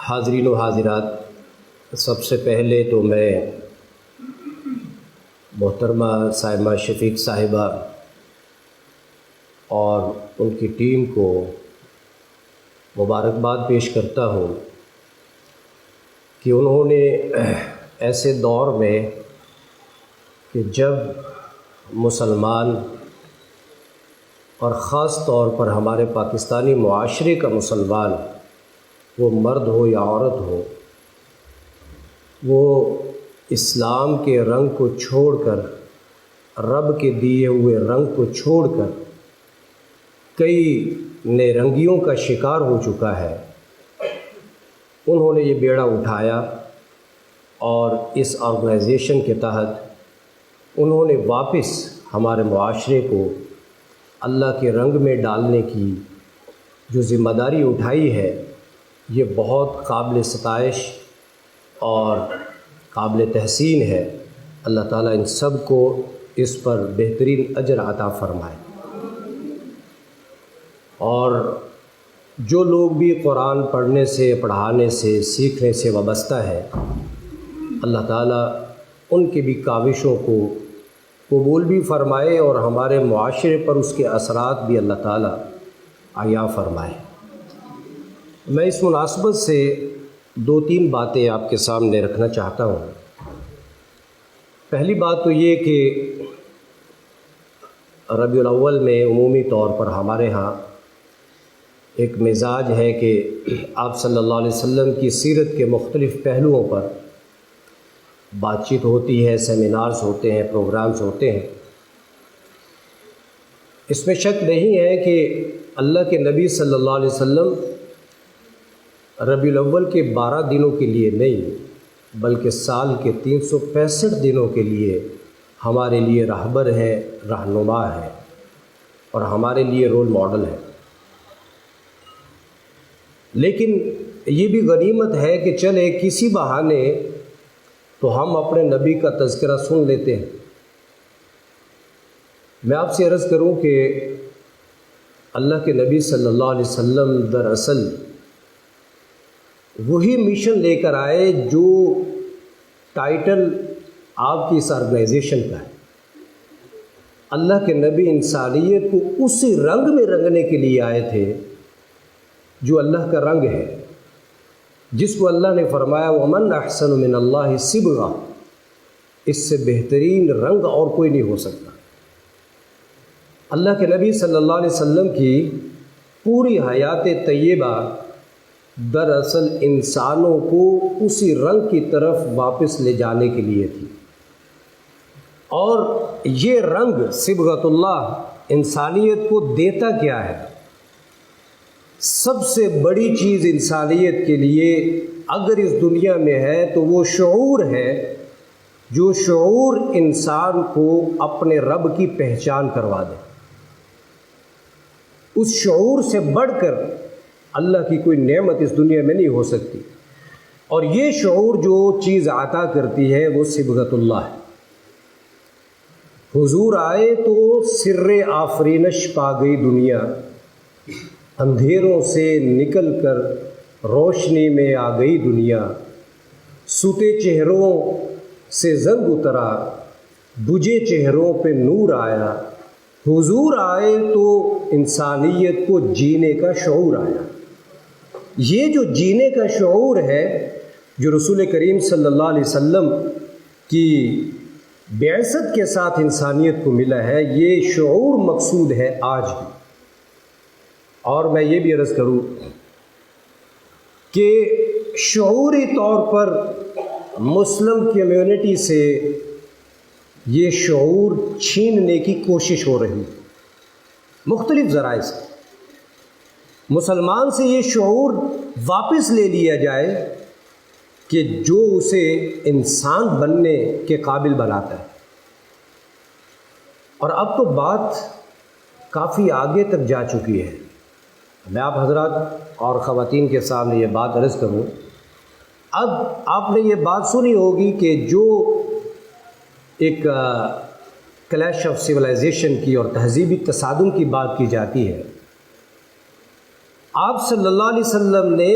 حاضرین و حاضرات، سب سے پہلے تو میں محترمہ صائمہ شفیق صاحبہ اور ان کی ٹیم کو مبارکباد پیش کرتا ہوں کہ انہوں نے ایسے دور میں کہ جب مسلمان اور خاص طور پر ہمارے پاکستانی معاشرے کا مسلمان، وہ مرد ہو یا عورت ہو، وہ اسلام کے رنگ کو چھوڑ کر، رب کے دیے ہوئے رنگ کو چھوڑ کر کئی نئے رنگیوں کا شکار ہو چکا ہے، انہوں نے یہ بیڑا اٹھایا اور اس آرگنائزیشن کے تحت انہوں نے واپس ہمارے معاشرے کو اللہ کے رنگ میں ڈالنے کی جو ذمہ داری اٹھائی ہے، یہ بہت قابل ستائش اور قابل تحسین ہے۔ اللہ تعالیٰ ان سب کو اس پر بہترین اجر عطا فرمائے۔ اور جو لوگ بھی قرآن پڑھنے سے، پڑھانے سے، سیکھنے سے وابستہ ہے، اللہ تعالیٰ ان کی بھی کاوشوں کو قبول بھی فرمائے اور ہمارے معاشرے پر اس کے اثرات بھی اللہ تعالیٰ عطا فرمائے۔ میں اس مناسبت سے دو تین باتیں آپ کے سامنے رکھنا چاہتا ہوں۔ پہلی بات تو یہ کہ ربیع الاول میں عمومی طور پر ہمارے ہاں ایک مزاج ہے کہ آپ صلی اللہ علیہ وسلم کی سیرت کے مختلف پہلوؤں پر بات چیت ہوتی ہے، سیمینارز ہوتے ہیں، پروگرامز ہوتے ہیں۔ اس میں شک نہیں ہے کہ اللہ کے نبی صلی اللہ علیہ وسلم ربیع الاول کے 12 دنوں کے لیے نہیں بلکہ سال کے 365 دنوں کے لیے ہمارے لیے رہبر ہے، رہنما ہے اور ہمارے لیے رول ماڈل ہے۔ لیکن یہ بھی غنیمت ہے کہ چلے کسی بہانے تو ہم اپنے نبی کا تذکرہ سن لیتے ہیں۔ میں آپ سے عرض کروں کہ اللہ کے نبی صلی اللہ علیہ وسلم دراصل وہی مشن لے کر آئے جو ٹائٹل آپ کی اس آرگنائزیشن کا ہے۔ اللہ کے نبی انسانیت کو اسی رنگ میں رنگنے کے لیے آئے تھے جو اللہ کا رنگ ہے، جس کو اللہ نے فرمایا وَمَنْ أَحْسَنُ مِنَ اللَّهِ صِبْغَةً، اس سے بہترین رنگ اور کوئی نہیں ہو سکتا۔ اللہ کے نبی صلی اللہ علیہ وسلم کی پوری حیات طیبہ دراصل انسانوں کو اسی رنگ کی طرف واپس لے جانے کے لیے تھی، اور یہ رنگ صبغۃ اللہ انسانیت کو دیتا کیا ہے؟ سب سے بڑی چیز انسانیت کے لیے اگر اس دنیا میں ہے تو وہ شعور ہے، جو شعور انسان کو اپنے رب کی پہچان کروا دے۔ اس شعور سے بڑھ کر اللہ کی کوئی نعمت اس دنیا میں نہیں ہو سکتی، اور یہ شعور جو چیز عطا کرتی ہے وہ صبغۃ اللہ ہے۔ حضور آئے تو سر آفرینش پا گئی دنیا، اندھیروں سے نکل کر روشنی میں آ گئی دنیا، سوتے چہروں سے زنگ اترا، بجھے چہروں پہ نور آیا۔ حضور آئے تو انسانیت کو جینے کا شعور آیا۔ یہ جو جینے کا شعور ہے جو رسول کریم صلی اللہ علیہ وسلم کی بعثت کے ساتھ انسانیت کو ملا ہے، یہ شعور مقصود ہے آج بھی۔ اور میں یہ بھی عرض کروں کہ شعوری طور پر مسلم کمیونٹی سے یہ شعور چھیننے کی کوشش ہو رہی ہے مختلف ذرائع سے۔ مسلمان سے یہ شعور واپس لے لیا جائے کہ جو اسے انسان بننے کے قابل بناتا ہے۔ اور اب تو بات کافی آگے تک جا چکی ہے۔ میں آپ حضرات اور خواتین کے سامنے یہ بات عرض کروں، اب آپ نے یہ بات سنی ہوگی کہ جو ایک کلیش آف سویلائزیشن کی اور تہذیبی تصادم کی بات کی جاتی ہے، آپ صلی اللہ علیہ وسلم نے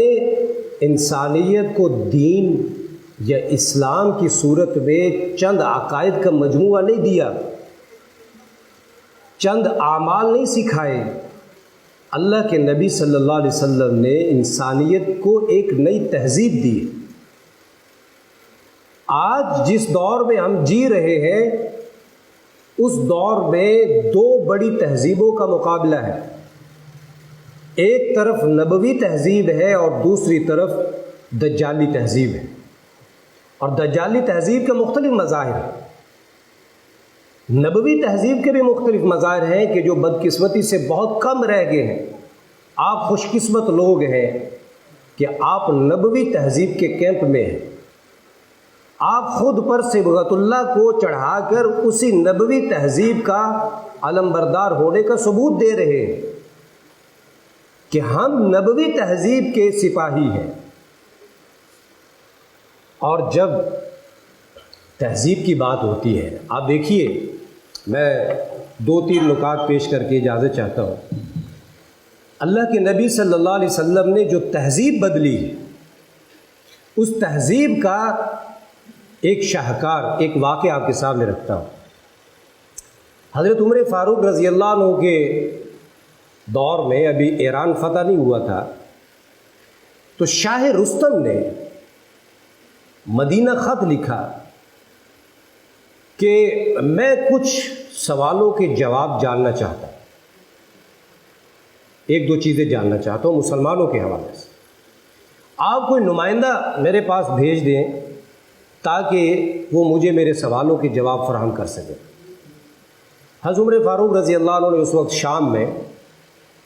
انسانیت کو دین یا اسلام کی صورت میں چند عقائد کا مجموعہ نہیں دیا، چند اعمال نہیں سکھائے۔ اللہ کے نبی صلی اللہ علیہ وسلم نے انسانیت کو ایک نئی تہذیب دی۔ آج جس دور میں ہم جی رہے ہیں اس دور میں دو بڑی تہذیبوں کا مقابلہ ہے، ایک طرف نبوی تہذیب ہے اور دوسری طرف دجالی تہذیب ہے، اور دجالی تہذیب کے مختلف مظاہر ہیں۔ نبوی تہذیب کے بھی مختلف مظاہر ہیں کہ جو بدقسمتی سے بہت کم رہ گئے ہیں۔ آپ خوش قسمت لوگ ہیں کہ آپ نبوی تہذیب کے کیمپ میں ہیں، آپ خود پر صبغت اللہ کو چڑھا کر اسی نبوی تہذیب کا علمبردار ہونے کا ثبوت دے رہے ہیں کہ ہم نبوی تہذیب کے سپاہی ہیں۔ اور جب تہذیب کی بات ہوتی ہے، آپ دیکھیے، میں 2-3 نکات پیش کر کے اجازت چاہتا ہوں۔ اللہ کے نبی صلی اللہ علیہ وسلم نے جو تہذیب بدلی ہے، اس تہذیب کا ایک شاہکار، ایک واقعہ آپ کے سامنے رکھتا ہوں۔ حضرت عمر فاروق رضی اللہ عنہ کے دور میں ابھی ایران فتح نہیں ہوا تھا، تو شاہ رستم نے مدینہ خط لکھا کہ میں کچھ سوالوں کے جواب جاننا چاہتا ہوں، ایک دو چیزیں جاننا چاہتا ہوں مسلمانوں کے حوالے سے، آپ کوئی نمائندہ میرے پاس بھیج دیں تاکہ وہ مجھے میرے سوالوں کے جواب فراہم کر سکے۔ حضرت عمر فاروق رضی اللہ عنہ نے اس وقت شام میں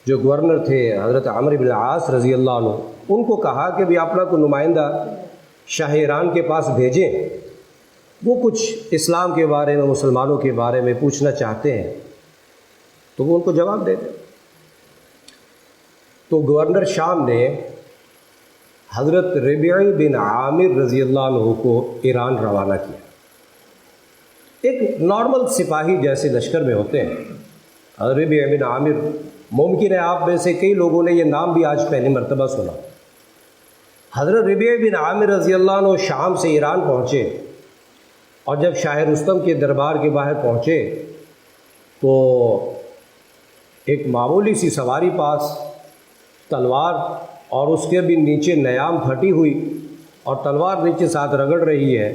جو گورنر تھے حضرت عمرو بن العاص رضی اللہ عنہ، ان کو کہا کہ بھی اپنا کوئی نمائندہ شاہ ایران کے پاس بھیجیں، وہ کچھ اسلام کے بارے میں، مسلمانوں کے بارے میں پوچھنا چاہتے ہیں، تو وہ ان کو جواب دے دیں۔ تو گورنر شام نے حضرت ربیعی بن عامر رضی اللہ عنہ کو ایران روانہ کیا۔ ایک نارمل سپاہی جیسے لشکر میں ہوتے ہیں، حضرت ربیعی بن عامر، ممکن ہے آپ میں سے کئی لوگوں نے یہ نام بھی آج پہلی مرتبہ سنا۔ حضرت ربیعی بن عامر رضی اللہ عنہ شام سے ایران پہنچے، اور جب شاہ رستم کے دربار کے باہر پہنچے تو ایک معمولی سی سواری پاس تلوار، اور اس کے بھی نیچے نیام پھٹی ہوئی اور تلوار نیچے ساتھ رگڑ رہی ہے۔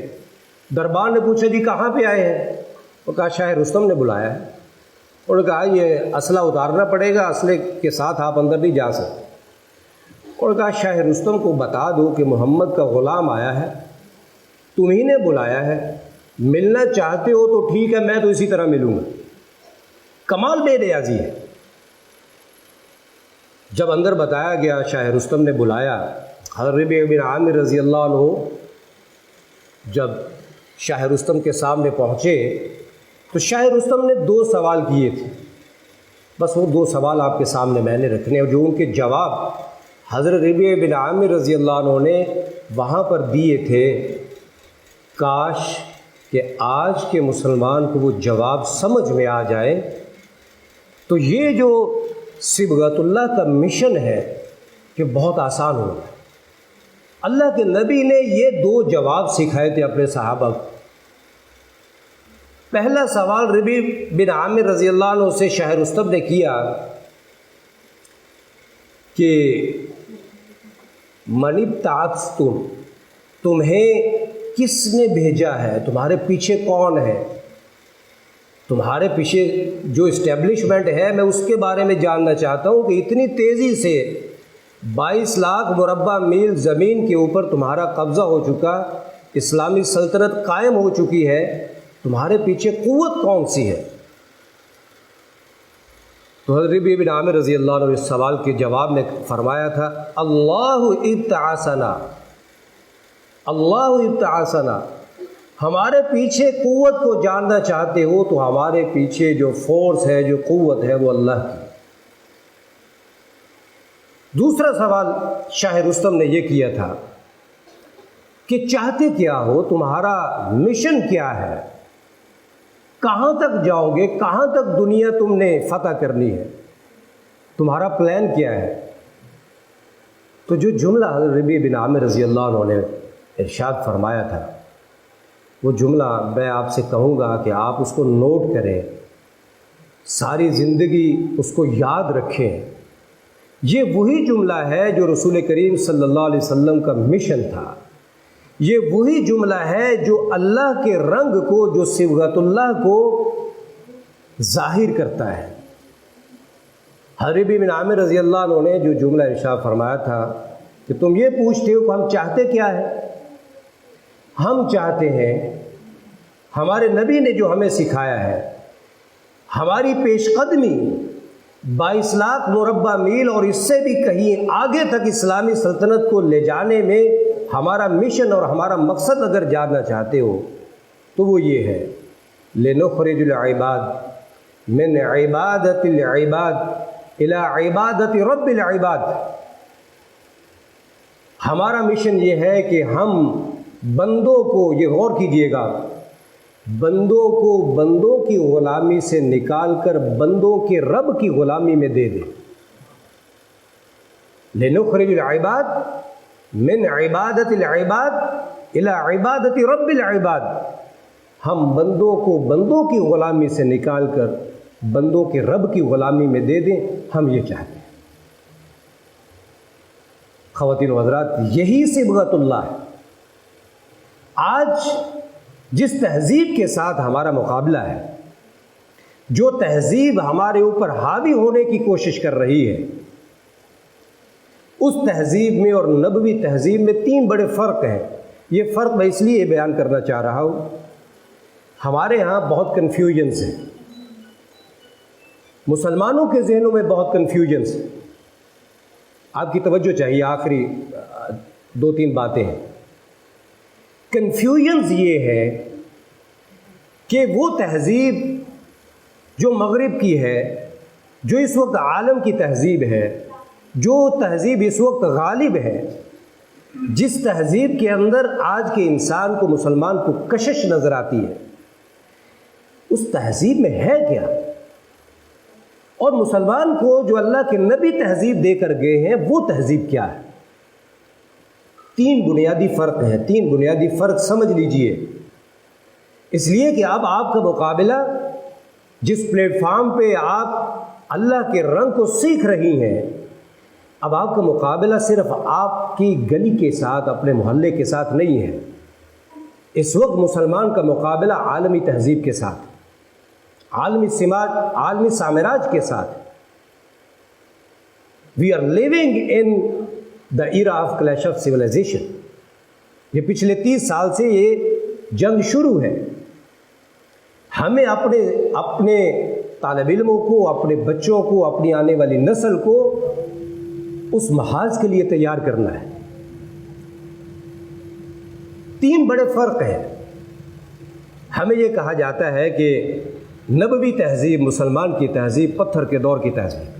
دربار نے پوچھا جی کہاں پہ آئے ہیں؟ وہ کہا شاہ رستم نے بلایا ہے۔ انہوں نے کہا یہ اسلحہ اتارنا پڑے گا، اسلحے کے ساتھ آپ اندر نہیں جا سکتے۔ انہوں نے کہا شاہ رستم کو بتا دو کہ محمد کا غلام آیا ہے، تمہیں نے بلایا ہے، ملنا چاہتے ہو تو ٹھیک ہے، میں تو اسی طرح ملوں گا۔ کمال بے نیازی ہے۔ جب اندر بتایا گیا، شاہ رستم نے بلایا، حضرت ربیعی بن عامر رضی اللہ عنہ جب شاہ رستم کے سامنے پہنچے تو شاہ رستم نے 2 سوال کیے تھے، بس وہ 2 سوال آپ کے سامنے میں نے رکھنے، اور جو ان کے جواب حضرت ربیعی بن عامر رضی اللہ عنہ نے وہاں پر دیے تھے، کاش کہ آج کے مسلمان کو وہ جواب سمجھ میں آ جائے تو یہ جو صبغت اللہ کا مشن ہے کہ بہت آسان ہو گیا۔ اللہ کے نبی نے یہ 2 جواب سکھائے تھے اپنے صحابہ کو۔ پہلا سوال ربیعی بن عامر رضی اللہ عنہ سے شاہ رستم نے کیا کہ من ابتعثتم، تمہیں کس نے بھیجا ہے، تمہارے پیچھے کون ہے، تمہارے پیچھے جو اسٹیبلشمنٹ ہے میں اس کے بارے میں جاننا چاہتا ہوں کہ اتنی تیزی سے 22 لاکھ مربع میل زمین کے اوپر تمہارا قبضہ ہو چکا، اسلامی سلطنت قائم ہو چکی ہے، تمہارے پیچھے قوت کون سی ہے؟ تو حضرت ربیعی بن عامر رضی اللہ عنہ اس سوال کے جواب میں فرمایا تھا، اللہ ابتعثنا، اللہ ابتعثنا، ہمارے پیچھے قوت کو جاننا چاہتے ہو تو ہمارے پیچھے جو فورس ہے، جو قوت ہے، وہ اللہ کی۔ دوسرا سوال شاہ رستم نے یہ کیا تھا کہ چاہتے کیا ہو، تمہارا مشن کیا ہے، کہاں تک جاؤ گے، کہاں تک دنیا تم نے فتح کرنی ہے، تمہارا پلان کیا ہے؟ تو جو جملہ حضرت ربیع بن عامر رضی اللہ عنہ نے ارشاد فرمایا تھا، وہ جملہ میں آپ سے کہوں گا کہ آپ اس کو نوٹ کریں، ساری زندگی اس کو یاد رکھیں۔ یہ وہی جملہ ہے جو رسول کریم صلی اللہ علیہ وسلم کا مشن تھا، یہ وہی جملہ ہے جو اللہ کے رنگ کو، جو صبغت اللہ کو ظاہر کرتا ہے۔ حضرت ربیع بن عامر رضی اللہ عنہ نے جو جملہ ارشاد فرمایا تھا کہ تم یہ پوچھتے ہو کہ ہم چاہتے کیا ہے؟ ہم چاہتے ہیں ہمارے نبی نے جو ہمیں سکھایا ہے، ہماری پیش قدمی 22 لاکھ مربع میل اور اس سے بھی کہیں آگے تک اسلامی سلطنت کو لے جانے میں ہمارا مشن اور ہمارا مقصد اگر جاننا چاہتے ہو تو وہ یہ ہے، لنخرج العباد من عبادت العباد الى عبادت رب العباد۔ ہمارا مشن یہ ہے کہ ہم بندوں کو، یہ غور کیجئے گا، بندوں کو بندوں کی غلامی سے نکال کر بندوں کے رب کی غلامی میں دے دیں۔ لنخرج العباد من عبادت العباد الى عبادت رب العباد۔ ہم بندوں کو بندوں کی غلامی سے نکال کر بندوں کے رب کی غلامی میں دے دیں، ہم یہ چاہتے ہیں۔ خواتین و حضرات، یہی صبغت اللہ ہے۔ آج جس تہذیب کے ساتھ ہمارا مقابلہ ہے، جو تہذیب ہمارے اوپر حاوی ہونے کی کوشش کر رہی ہے، اس تہذیب میں اور نبوی تہذیب میں 3 بڑے فرق ہیں۔ یہ فرق میں اس لیے بیان کرنا چاہ رہا ہوں، ہمارے ہاں بہت کنفیوژنس ہیں، مسلمانوں کے ذہنوں میں بہت کنفیوژنس ہے۔ آپ کی توجہ چاہیے، آخری 2-3 باتیں ہیں۔ کنفیوژنس یہ ہے کہ وہ تہذیب جو مغرب کی ہے، جو اس وقت عالم کی تہذیب ہے، جو تہذیب اس وقت غالب ہے، جس تہذیب کے اندر آج کے انسان کو، مسلمان کو کشش نظر آتی ہے، اس تہذیب میں ہے کیا؟ اور مسلمان کو جو اللہ کے نبی تہذیب دے کر گئے ہیں، وہ تہذیب کیا ہے؟ 3 بنیادی فرق ہیں، 3 بنیادی فرق سمجھ لیجئے، اس لیے کہ اب آپ کا مقابلہ جس پلیٹ فارم پہ آپ اللہ کے رنگ کو سیکھ رہی ہیں، اب آپ کا مقابلہ صرف آپ کی گلی کے ساتھ، اپنے محلے کے ساتھ نہیں ہے۔ اس وقت مسلمان کا مقابلہ عالمی تہذیب کے ساتھ، عالمی سماج، عالمی سامراج کے ساتھ۔ We are living in the era of clash of civilization۔ یہ پچھلے 30 سال سے یہ جنگ شروع ہے۔ ہمیں اپنے طالب علموں کو، اپنے بچوں کو، اپنی آنے والی نسل کو اس محاذ کے لیے تیار کرنا ہے۔ 3 بڑے فرق ہیں۔ ہمیں یہ کہا جاتا ہے کہ نبوی تہذیب، مسلمان کی تہذیب پتھر کے دور کی تہذیب،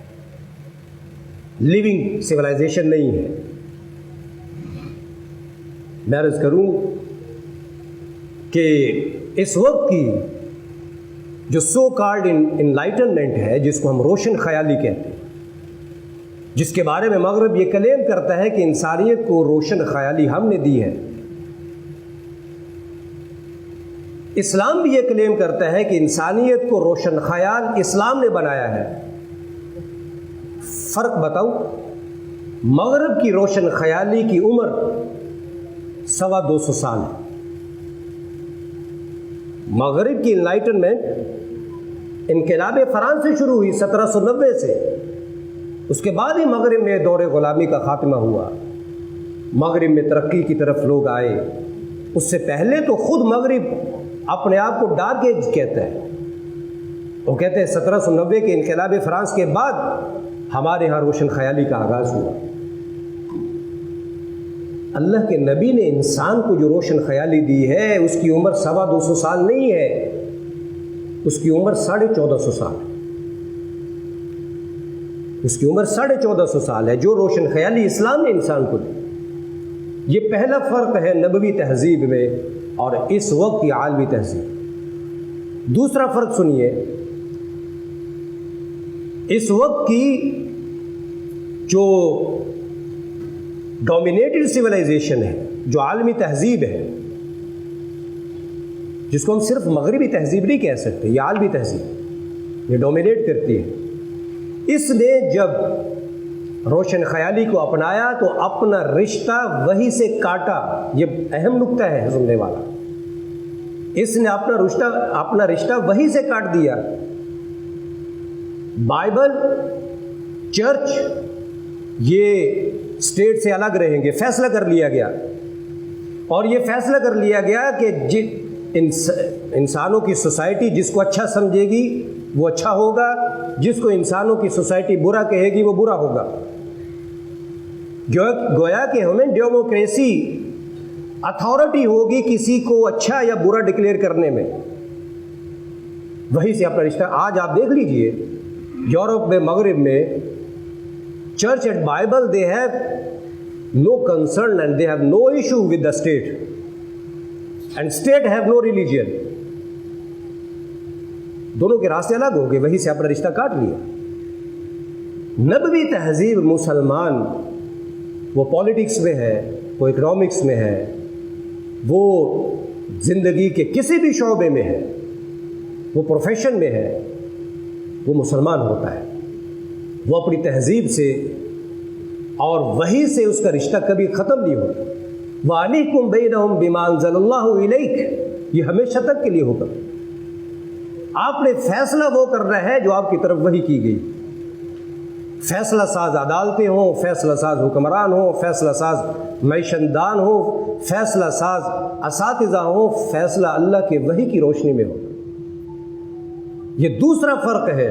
لیونگ سویلائزیشن نہیں ہے۔ میں عرض کروں کہ اس وقت کی جو سو کالڈ انلائٹنمنٹ ہے، جس کو ہم روشن خیالی کہتے ہیں، جس کے بارے میں مغرب یہ کلیم کرتا ہے کہ انسانیت کو روشن خیالی ہم نے دی ہے، اسلام بھی یہ کلیم کرتا ہے کہ انسانیت کو روشن خیال اسلام نے بنایا ہے۔ فرق بتاؤں، مغرب کی روشن خیالی کی عمر 250 سال ہے۔ مغرب کی انلائٹنمنٹ انقلاب فرانس سے شروع ہوئی 1790 سے، اس کے بعد ہی مغرب میں دور غلامی کا خاتمہ ہوا، مغرب میں ترقی کی طرف لوگ آئے۔ اس سے پہلے تو خود مغرب اپنے آپ کو ڈارک ایج کہتا ہے۔ وہ کہتے ہیں 1790 کے انقلاب فرانس کے بعد ہمارے ہاں روشن خیالی کا آغاز ہوا۔ اللہ کے نبی نے انسان کو جو روشن خیالی دی ہے، اس کی عمر 250 سال نہیں ہے، اس کی عمر 1450 سال ہے۔ اس کی عمر 1450 سال ہے، جو روشن خیالی اسلام نے انسان کو دی۔ یہ پہلا فرق ہے نبوی تہذیب میں اور اس وقت کی عالمی تہذیب۔ دوسرا فرق سنیے، اس وقت کی جو ڈومینیٹڈ سویلائزیشن ہے، جو عالمی تہذیب ہے، جس کو ہم صرف مغربی تہذیب نہیں کہہ سکتے، یہ عالمی تہذیب، یہ ڈومینیٹ کرتی ہے۔ اس نے جب روشن خیالی کو اپنایا تو اپنا رشتہ وہی سے کاٹا۔ یہ اہم نکتہ ہے سننے والا، اس نے اپنا رشتہ وہی سے کاٹ دیا۔ بائبل، چرچ یہ اسٹیٹ سے الگ رہیں گے، فیصلہ کر لیا گیا، اور یہ فیصلہ کر لیا گیا کہ انسانوں کی سوسائٹی جس کو اچھا سمجھے گی وہ اچھا ہوگا، جس کو انسانوں کی سوسائٹی برا کہے گی وہ برا ہوگا۔ گویا کہ ہمیں ڈیموکریسی اتھارٹی ہوگی کسی کو اچھا یا برا ڈکلیئر کرنے میں، وہی سے اپنا رشتہ۔ آج آپ دیکھ لیجئے یورپ میں، مغرب میں، church and Bible they have no concern and they have no issue with the state, and state have no religion. دونوں کے راستے الگ ہو گئے، وہی سے اپنا رشتہ کاٹ لیا۔ نبوی تہذیب مسلمان، وہ پالیٹکس میں ہے، وہ اکنامکس میں ہے، وہ زندگی کے کسی بھی شعبے میں ہے، وہ پروفیشن میں ہے، وہ مسلمان ہوتا ہے۔ وہ اپنی تہذیب سے اور وہی سے اس کا رشتہ کبھی ختم نہیں ہوتا۔ وَعَلَيْكُمْ بَيْنَهُمْ بِمَا أَنزَلَ اللَّهُ إِلَيْكَ، یہ ہمیشہ تک کے لیے ہوگا۔ آپ نے فیصلہ وہ کرنا ہے جو آپ کی طرف وحی کی گئی۔ فیصلہ ساز عدالتیں ہوں، فیصلہ ساز حکمران ہوں، فیصلہ ساز معیشتدان ہوں، فیصلہ ساز اساتذہ ہوں، فیصلہ اللہ کے وحی کی روشنی میں ہوگا۔ یہ دوسرا فرق ہے۔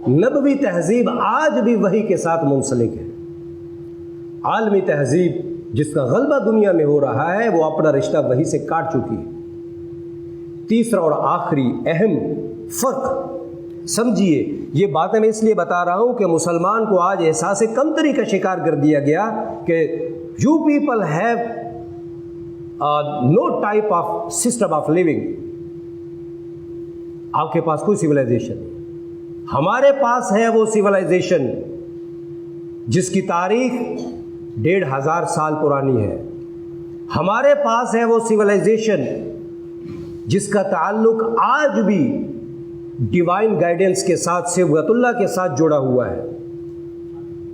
نبوی تہذیب آج بھی وحی کے ساتھ منسلک ہے۔ عالمی تہذیب جس کا غلبہ دنیا میں ہو رہا ہے وہ اپنا رشتہ وحی سے کاٹ چکی ہے۔ تیسرا اور آخری اہم فرق سمجھیے، یہ باتیں میں اس لیے بتا رہا ہوں کہ مسلمان کو آج احساس کمتری کا شکار کر دیا گیا کہ you people have no type of system of living, آپ کے پاس کوئی سویلائزیشن نہیں۔ ہمارے پاس ہے وہ سویلائزیشن جس کی تاریخ 1500 سال پرانی ہے۔ ہمارے پاس ہے وہ سویلائزیشن جس کا تعلق آج بھی ڈیوائن گائیڈنس کے ساتھ، صبغت اللہ کے ساتھ جڑا ہوا ہے۔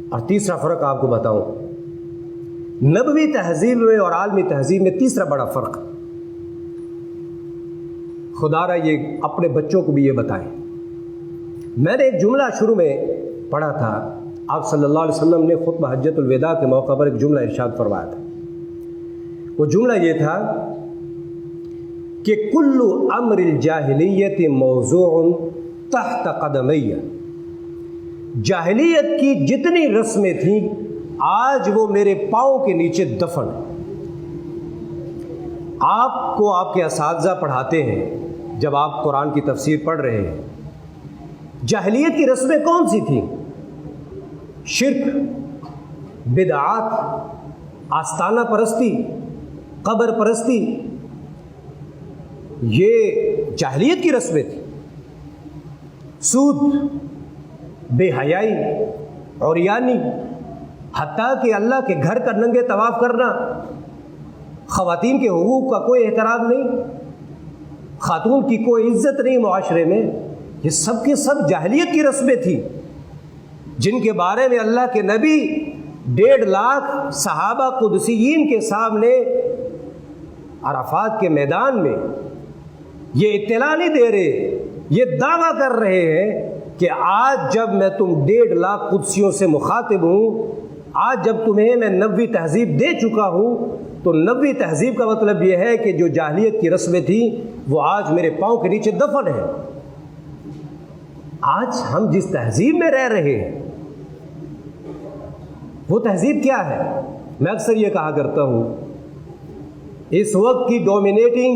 اور تیسرا فرق آپ کو بتاؤں، نبوی تہذیب میں اور عالمی تہذیب میں تیسرا بڑا فرق، خدا را یہ اپنے بچوں کو بھی یہ بتائیں۔ میں نے ایک جملہ شروع میں پڑھا تھا، آپ صلی اللہ علیہ وسلم نے خطبہ حجۃ الوداع کے موقع پر ایک جملہ ارشاد فرمایا تھا۔ وہ جملہ یہ تھا کہ کل امر الجاہلیت موضوع تحت قدمی، جاہلیت کی جتنی رسمیں تھیں آج وہ میرے پاؤں کے نیچے دفن ہیں۔ آپ کو آپ کے اساتذہ پڑھاتے ہیں جب آپ قرآن کی تفسیر پڑھ رہے ہیں، جاہلیت کی رسمیں کون سی تھیں؟ شرک، بدعات، آستانہ پرستی، قبر پرستی، یہ جاہلیت کی رسمیں تھیں۔ سود، بے حیائی، عریانی، حتیٰ کہ اللہ کے گھر کا ننگے طواف کرنا، خواتین کے حقوق کا کوئی احترام نہیں، خاتون کی کوئی عزت نہیں معاشرے میں، یہ سب کے سب جاہلیت کی رسمیں تھیں جن کے بارے میں اللہ کے نبی 1.5 لاکھ صحابہ قدسیین کے سامنے عرفات کے میدان میں یہ اطلاع نہیں دے رہے، یہ دعویٰ کر رہے ہیں کہ آج جب میں تم 1.5 لاکھ قدسیوں سے مخاطب ہوں، آج جب تمہیں میں نبوی تہذیب دے چکا ہوں، تو نبوی تہذیب کا مطلب یہ ہے کہ جو جاہلیت کی رسمیں تھیں وہ آج میرے پاؤں کے نیچے دفن ہیں۔ آج ہم جس تہذیب میں رہ رہے ہیں وہ تہذیب کیا ہے؟ میں اکثر یہ کہا کرتا ہوں، اس وقت کی ڈومینیٹنگ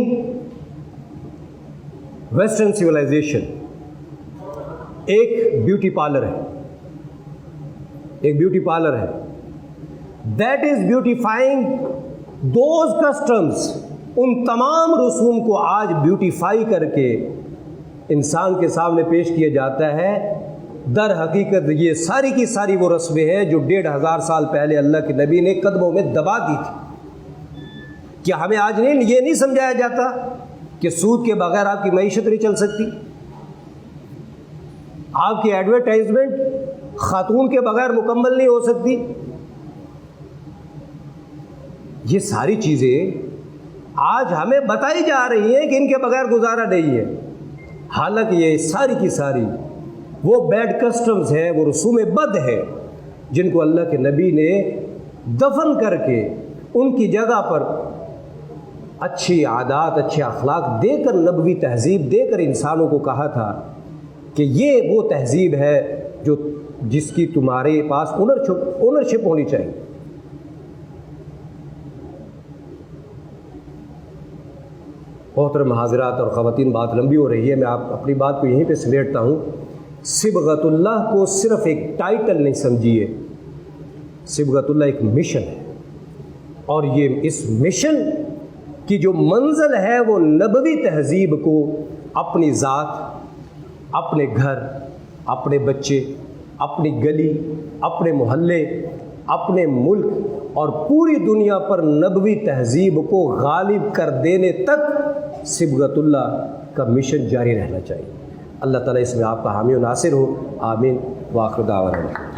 ویسٹرن سویلائزیشن ایک بیوٹی پارلر ہے، ایک بیوٹی پارلر ہے دیٹ از بیوٹیفائنگ دوز کسٹمز، ان تمام رسوم کو آج بیوٹیفائی کر کے انسان کے سامنے پیش کیا جاتا ہے در حقیقت یہ ساری کی ساری وہ رسمیں ہیں جو 1500 سال پہلے اللہ کے نبی نے قدموں میں دبا دی تھی۔ کیا ہمیں آج یہ نہیں سمجھایا جاتا کہ سود کے بغیر آپ کی معیشت نہیں چل سکتی؟ آپ کی ایڈورٹائزمنٹ خاتون کے بغیر مکمل نہیں ہو سکتی؟ یہ ساری چیزیں آج ہمیں بتائی جا رہی ہیں کہ ان کے بغیر گزارا نہیں ہے، حالانکہ یہ ساری کی ساری وہ بیڈ کسٹمز ہیں، وہ رسوم بد ہے جن کو اللہ کے نبی نے دفن کر کے ان کی جگہ پر اچھی عادات، اچھے اخلاق دے کر، نبوی تہذیب دے کر انسانوں کو کہا تھا کہ یہ وہ تہذیب ہے جس کی تمہارے پاس اونرشپ ہونی چاہیے۔ محترم حاضرات اور خواتین، بات لمبی ہو رہی ہے، میں اپنی بات کو یہیں پہ سمیٹتا ہوں۔ صبغت اللہ کو صرف ایک ٹائٹل نہیں سمجھیے، صبغت اللہ ایک مشن ہے، اور یہ اس مشن کی جو منزل ہے وہ نبوی تہذیب کو اپنی ذات، اپنے گھر، اپنے بچے، اپنی گلی، اپنے محلے، اپنے ملک اور پوری دنیا پر نبوی تہذیب کو غالب کر دینے تک صبغت اللہ کا مشن جاری رہنا چاہیے۔ اللہ تعالیٰ اس میں آپ کا حامی و ناصر ہو، آمین۔ وآخر دعوانا۔